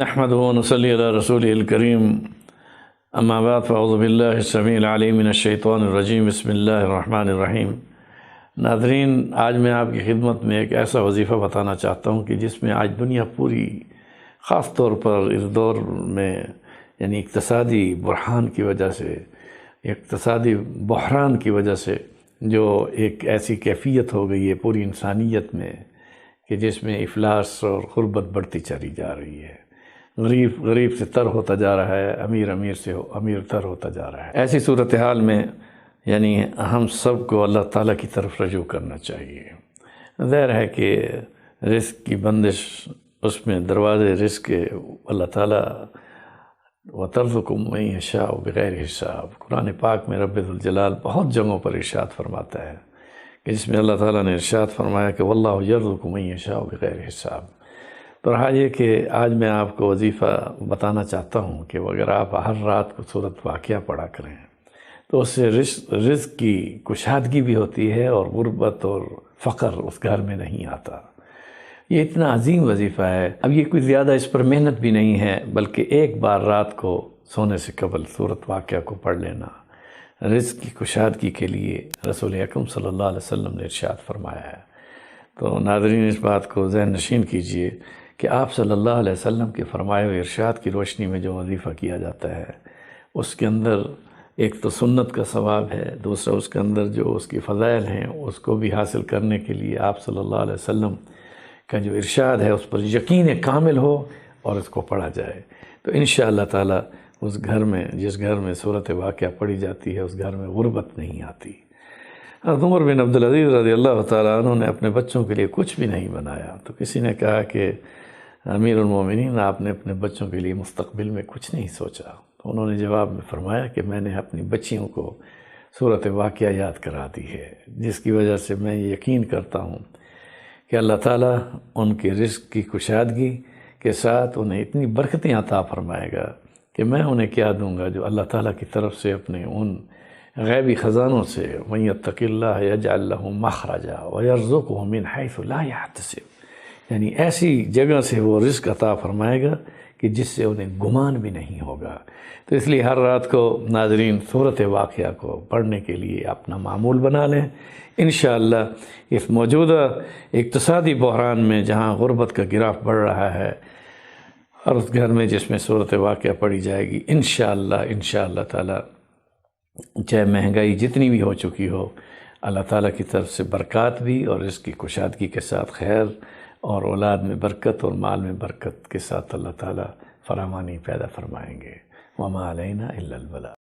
نحمده ونصلي على رسوله الكريم اما بعد فاعوذ بالله السميع العليم من الشیطان الرجیم بسم اللہ الرحمن الرحیم۔ ناظرین، آج میں آپ کی خدمت میں ایک ایسا وظیفہ بتانا چاہتا ہوں کہ جس میں آج دنیا پوری، خاص طور پر اس دور میں یعنی اقتصادی بحران کی وجہ سے، اقتصادی بحران کی وجہ سے جو ایک ایسی کیفیت ہو گئی ہے پوری انسانیت میں کہ جس میں افلاس اور غربت بڑھتی چلی جا رہی ہے، غریب غریب سے تر ہوتا جا رہا ہے، امیر امیر سے امیر تر ہوتا جا رہا ہے۔ ایسی صورتحال میں یعنی ہم سب کو اللہ تعالیٰ کی طرف رجوع کرنا چاہیے۔ ظاہر ہے کہ رزق کی بندش، اس میں دروازے رزق کے اللہ تعالیٰ وَتَرْزُقُ مَن يَشَاءُ بِغَيْرِ حساب، قرآن پاک میں رب ذوالجلال بہت جگہوں پر ارشاد فرماتا ہے کہ جس میں اللہ تعالیٰ نے ارشاد فرمایا کہ وَاللَّهُ يَرْزُقُ مَن يَشَاءُ بِغَيْرِ حساب۔ تو حال یہ کہ آج میں آپ کو وظیفہ بتانا چاہتا ہوں کہ اگر آپ ہر رات کو سورۃ واقعہ پڑھا کریں تو اس سے رزق کی کشادگی بھی ہوتی ہے اور غربت اور فقر اس گھر میں نہیں آتا۔ یہ اتنا عظیم وظیفہ ہے۔ اب یہ کوئی زیادہ اس پر محنت بھی نہیں ہے، بلکہ ایک بار رات کو سونے سے قبل سورۃ واقعہ کو پڑھ لینا رزق کی کشادگی کے لیے رسول اکرم صلی اللہ علیہ وسلم نے ارشاد فرمایا ہے۔ تو ناظرین، اس بات کو ذہن نشین کیجئے کہ آپ صلی اللہ علیہ وسلم کے فرمائے ہوئے ارشاد کی روشنی میں جو وظیفہ کیا جاتا ہے اس کے اندر ایک تو سنت کا ثواب ہے، دوسرا اس کے اندر جو اس کی فضائل ہیں اس کو بھی حاصل کرنے کے لیے آپ صلی اللہ علیہ وسلم کا جو ارشاد ہے اس پر یقین کامل ہو اور اس کو پڑھا جائے تو انشاءاللہ تعالی اس گھر میں، جس گھر میں سورۃ واقعہ پڑھی جاتی ہے، اس گھر میں غربت نہیں آتی۔ حضرت عمر بن عبدالعزیز رضی اللہ تعالیٰ عنہ نے اپنے بچوں کے لیے کچھ بھی نہیں بنایا، تو کسی نے کہا کہ امیر المومنین، آپ نے اپنے بچوں کے لیے مستقبل میں کچھ نہیں سوچا؟ تو انہوں نے جواب میں فرمایا کہ میں نے اپنی بچیوں کو سورۃ واقعہ یاد کرا دی ہے، جس کی وجہ سے میں یقین کرتا ہوں کہ اللہ تعالیٰ ان کے رزق کی کشادگی کے ساتھ انہیں اتنی برکتیں عطا فرمائے گا کہ میں انہیں کیا دوں گا جو اللہ تعالیٰ کی طرف سے اپنے ان غیبی خزانوں سے وَمَن يَتَّقِ اللَّهَ يَجْعَلْ لَهُ مَخْرَجًا وَيَرْزُقْهُ مِنْ حَيْثُ لَا يَحْتَسِبُ، یعنی ایسی جگہ سے وہ رزق عطا فرمائے گا کہ جس سے انہیں گمان بھی نہیں ہوگا۔ تو اس لیے ہر رات کو ناظرین سورۃ واقعہ کو پڑھنے کے لیے اپنا معمول بنا لیں۔ انشاءاللہ اس موجودہ اقتصادی بحران میں جہاں غربت کا گراف بڑھ رہا ہے، اور اس گھر میں جس میں سورۃ واقعہ پڑھی جائے گی، انشاءاللہ تعالی چاہے مہنگائی جتنی بھی ہو چکی ہو، اللہ تعالیٰ کی طرف سے برکات بھی اور اس کی کشادگی کے ساتھ خیر اور اولاد میں برکت اور مال میں برکت کے ساتھ اللہ تعالیٰ فراوانی پیدا فرمائیں گے۔ وما علینا الا البلاغ۔